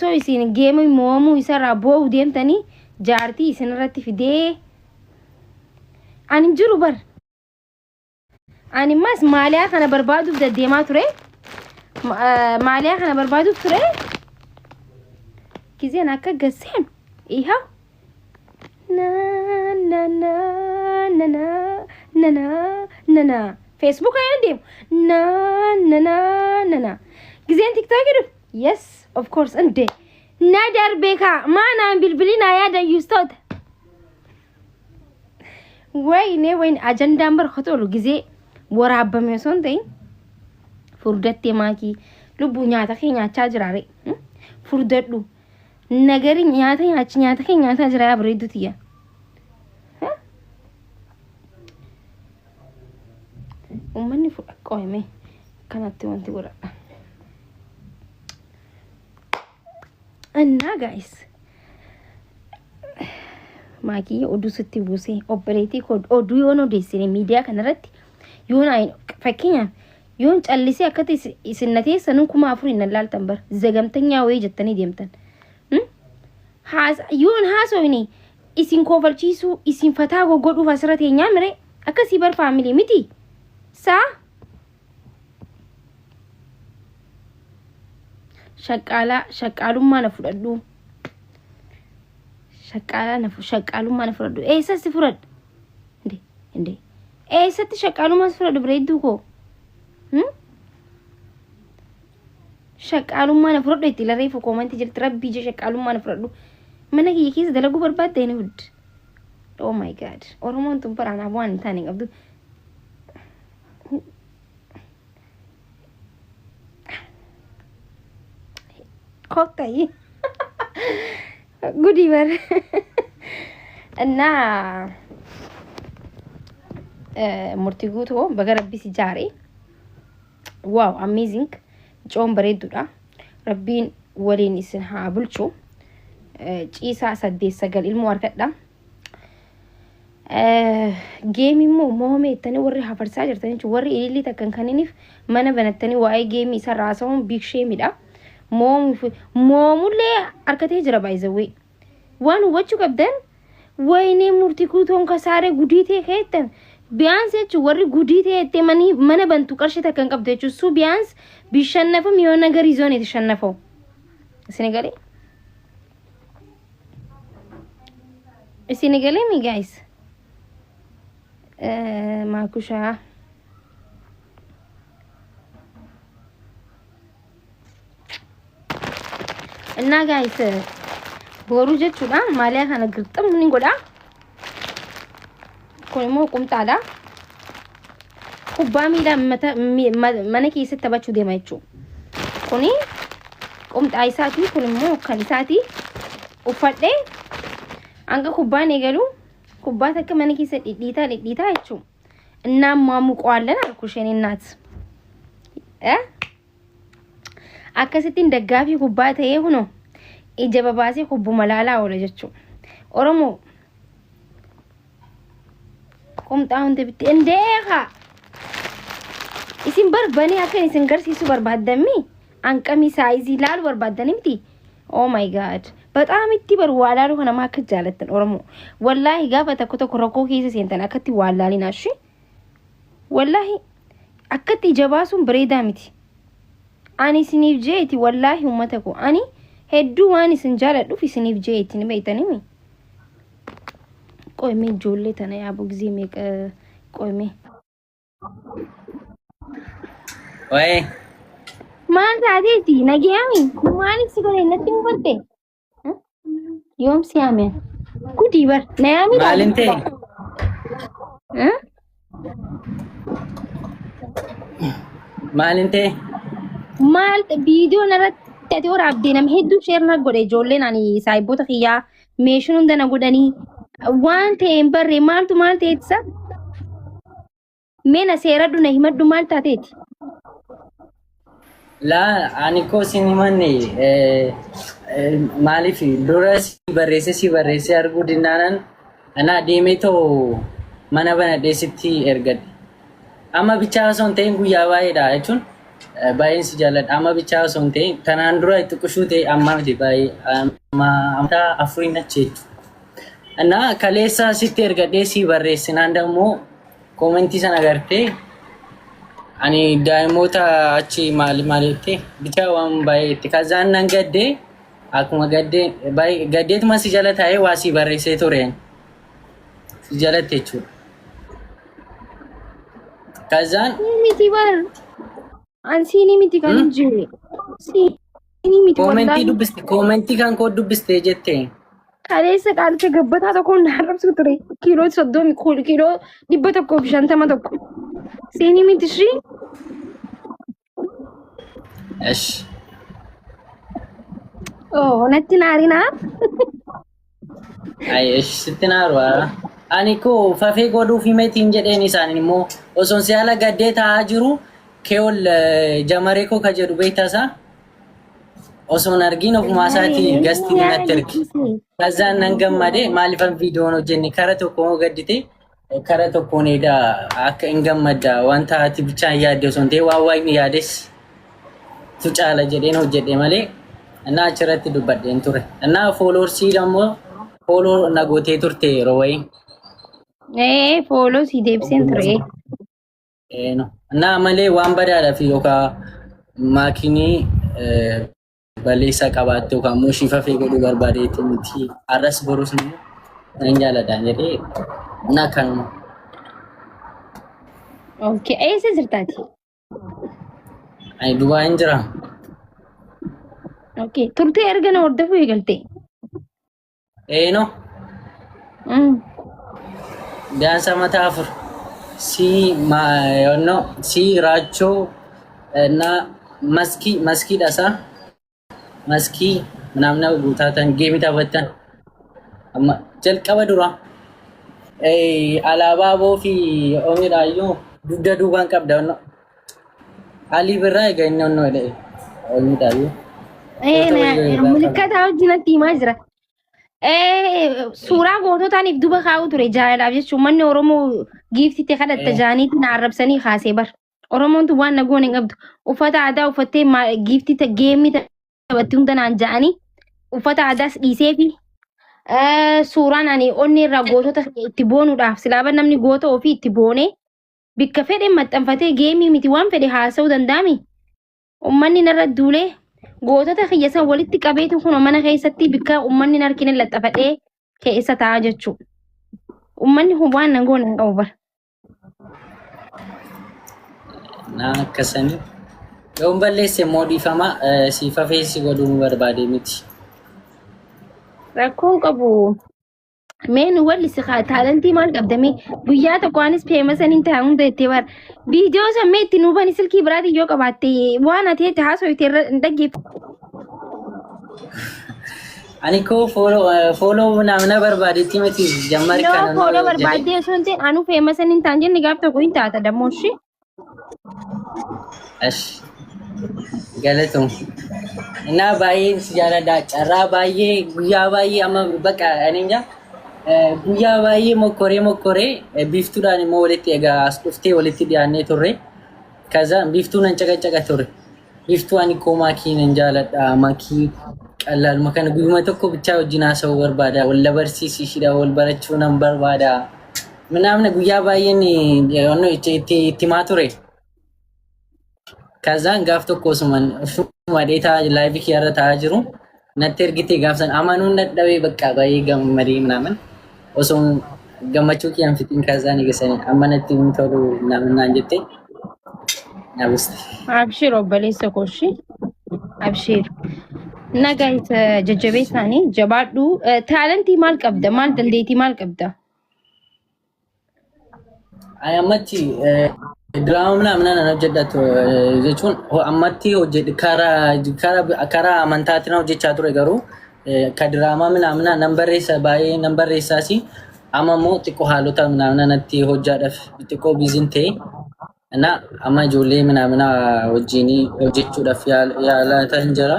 so isin geemu moomu isa raboo deemtanii jaartii isin irratti fidee ani jiru bar ani mas maaliyaa kana barbaaduuf deemaa ture maaliyaa kana barbaaduuf ture kizeen akka gaseen iha na na na na na na na na Facebook ayaan deemu na na na na na kizeen TikTok idu yes of course ande nadar beka maana bilbilina yaada yustot وين أجندة أمبر خطور جزء ورا بميسون تين فردت ماكي لبو نياتا خي نياتا جراري فردت لو نجاري نياتا خي نياتا جراري بريدو تيا ومني فرق قوي كانت تونتي ورا أنا guys maaki oduu sitti buusee opereetii oduu yoon odeessine miidiyaa kanarratti yoon fakkeenyaaf yoon callisee akkati isinnatee sanuu 4,000 hin laaltan bar zagamtanyaa wayii jettanii deemtan yoon haasoyni isin koofalchiisuu isin fataa goggodhuuf asirra teenyaa mire akkasii bar faamilii miti saa shaqqaalummaa na fudhadhu shaqaalummaa na fudhadhu eessatti fudhadhu inde eessatti shaqaalummaa fudhadhu bareedduu koo shaqaalummaa na fudhadhu itti lareefu koomantii jirti rabbii je shaqaalummaa na fudhadhu mana kiyya keessa dalaguu barbaadde ni hud oh my god oromoon tun baraanaaf waan hin taane qabdu koktayi good evening እና murtiguuto baga rabbi si jaare wow amazing coon bareedduudha rabbiin waliin isin haa bulchu ciisaa 8-9 ilmoo harkadha geemii immoo moomeettanii warri hafarsaa jirtanii warri ilillii takkan kaniniif mana banattanii waa'ee geemii isa raasamuun big shameidha moomullee harkatee jira baay'izawee waan hubachuu qabdan wayne murtiguutoon kasaaree gudiitee keettan biyaans jechuun warri gudiitee ettee mana bantu qarshii takkan qabdu jechuun suu biyaans bishannafam yoo nagarii zooneeti shannafoo isini galee mi guys maakushaa እና ጋይስ ቦሩ jechuudha maaliyaa kana girxam ni godha koimo qumxaadha kubbaa miila mana keessatti taphachuu deema jechuudha kuni qumxaa isaati kun immoo kan isaati uffadhe anga kubbaan eegalu kubbaa takka mana keessa dhidhiitaa jechuudha እናም ማሙቋለን አልኩሽኔ እናት akkasittiin daggaafi kubbaa ta'ee huno ija babaasee kubbu malaalaa oola jechuudha oromoo qumxaa hundi bitti indeeqa isin barbanii akka isin garsiisu barbaadammi anqamii saayizii laalu barbaaddanimti oh my god በጣም itti barwaalaalu kana ma akka jaalattan oromoo wallahi gaafa tokko rakkoo keessa seentan akkatti waalaalina shi wallahi akkatti jabaasuun bareedaa miti ani sinif jeeti wallahi ummata ko ani heddu waan isin jaaladhuuf isiniif jeeti ni beeytanimi qoyme jolle tana yaa bugzi meeq qoyme way maan taateti nagiyami maalik sigore natti mufatte yom siame kudi bar nayami malinte malinte maal video narratti waraabdee nam hedduu share na godhe ijoolleen ani saayiboota kiyyaa meeshaan hunda na godhanii waan ta'een barree maaltu maal ta'eetisa meena seeradhu na himadhu maal taateeti laa ani ko sin himanne maaliif dura si barreesse arguu dinnaanan ana deemee too mana banadheesitti ergadhe amma bichaa son ta'een guyyaa baay'eedha jechuun baay'een si jaalladha. Amma bichaa osoo hin ta'in kanaan dura itti qushuu amma miti baay'ee amtaa afuriin achi jechuudha. እና ከሌሳ ሲቲ ergadhee si barreessinaan dammoo koomentii sana agartee ani daa'imoota achi maalitti bichaa waan baay'eetti kazaan nan gaddee akkuma gaddee baay'ee gaddeetuma si jala taa'ee waa si barreessee tureen si jalatti jechuudha. Kazaan miti bar ansiini miti kan jiru siini miti koomentii kan koo dubbiste jettee kaleessa qaalcha gabbataa tokko naarrabsu ture kiiloo 30 kiiloo 150 siini miti shi እሺ natti naarina ay እሺ ስትናሩ ani ko fafee godhuuf himetiin jedheen isaanin immoo osoon si haala gaddee taa'aa jiru keewol jamaree koo ka jedhu beektasaa osoon argiin ofumaa isaatii gastii natti ergi. Kazaan nan gammade maalifan viidiyoon hojjenne kara tokko gaddite kara tokkoon edaa akka hin gammadda wanta ati bichaan yaadde osoo hin ta'e waan waaqni yaades tu caala jedheen hojjedhe malee innaa achirratti dubbadheen ture. Innaa fooloorsii dammoo fooloo na gootee turte yeroo wayii. Fooloo si deebiseen ture. Innaa malee waan badaadhaaf yookaan maakinii balleessaa qabaatte yookaan immoo shifafee godhuu barbaadeetti miti arras borus immoo nan jaaladhaan jedhee na kanuma. Okay, eessa jirtaati? Ani Dubaay hin jira. Okay, turtee erga na hordofuu eegalte? No. Daansa mataa afur si raachoo na maskii dhasaa. Maskii namna guutatan geemi taphatan amma jalqaba dura alaabaa boofi oomishaayyuu dugda duubaan qabda no alii birraa egaa inni onnoo jedhe oomishaayyuu. Mul'ikkataa wajjinatti himaa jira. Suuraa goototaaniif duba kaa'u ture jaalalaaf jechuun manni Oromoo giiftitti kadhatta jaaniitti na arrabsanii kaasee bar. Oromoon tu waan nagoon hin qabdu uffata aadaa uffattee giiftitti geemmi taphatti hundanaan ja'anii uffata aadaas dhiisee fi suuraan ani onni irraa gootota itti boonuudhaaf silaaban namni goota ofii itti boonee bikka fedhe maxxanfatee geemii miti waan fedhe haasa'uu danda'ami. Uummanni narra duulee gootota kiyyasan walitti qabeetu kun mana keessatti bikka uummanni narkine laxxafadhee keessa taa'aa jechuudha. Uummanni waan nagoon hin qabu bara. Naa akkasanii. Yoon balleesse immoo dhiifama siifafee si godhuu barbaade miti. Rakkoo qabu. Meen walli si taalantii maal qabdame guyyaa tokko anis feemasaniin ta'an hunda itti bara. Viidiyoo sammee itti nuufani silkii biraatiin yoo qabaatte waan ati itti haasofte irra hin dhaggeeffamu. Ani koo fooloo namna barbaadetti miti jammari kana. Yoo fooloo barbaadde osoo hin ta'in anu feemasaniin ta'an jenne gaaf tokko hin taata dammoo ishee. Ash galatoom. Innaa baay'ee si jaaladha carraa baay'ee guyyaa baay'ee amma bakka ani inja guyyaa baay'ee mokkoree biiftuudhaan immoo walitti egaa as dhuftee walitti dhiyaannee turre. Kaza biiftuun an caqacaqa ture. Biiftuu ani koo maakii nan jaaladha maakii qalaaluma kana guyyuma tokko bichaa wajjin haasa'uu barbaada wal barsiisishidha wal barachuu nan barbaada. Minaamna guyyaa baay'een itti maa ture. Kazaan gaaf tokko osuma dheetaa laayivii kiyyarra taa'aa jiru natti ergite gaafsan amanuun dadhabee bakka baay'ee gammadee minaaman osoo gammachuu kiyyaan fixiin kazaan eegasanii amma natti hin tolu naan jette na buste. Abshir obboleessa kooshi. Abshir. Nagaa isa jajjabeessaanii jabaadhu. Taalantii maal qabda? Maal dandeettii maal qabda? Ani ammatti Diraama namna hojjedhatu jechuun ammatti hojjedhe karaa amantaatiin hojjechaa ture garuu ka diraamaa namna nan barreessa baay'ee nan barreessaasi amma immoo xiqqoo haalota namna natti hojjaadhaaf xiqqoo biizin ta'e amma ijoollee namna wajjin hojjechuudhaaf yaalaa hin jira.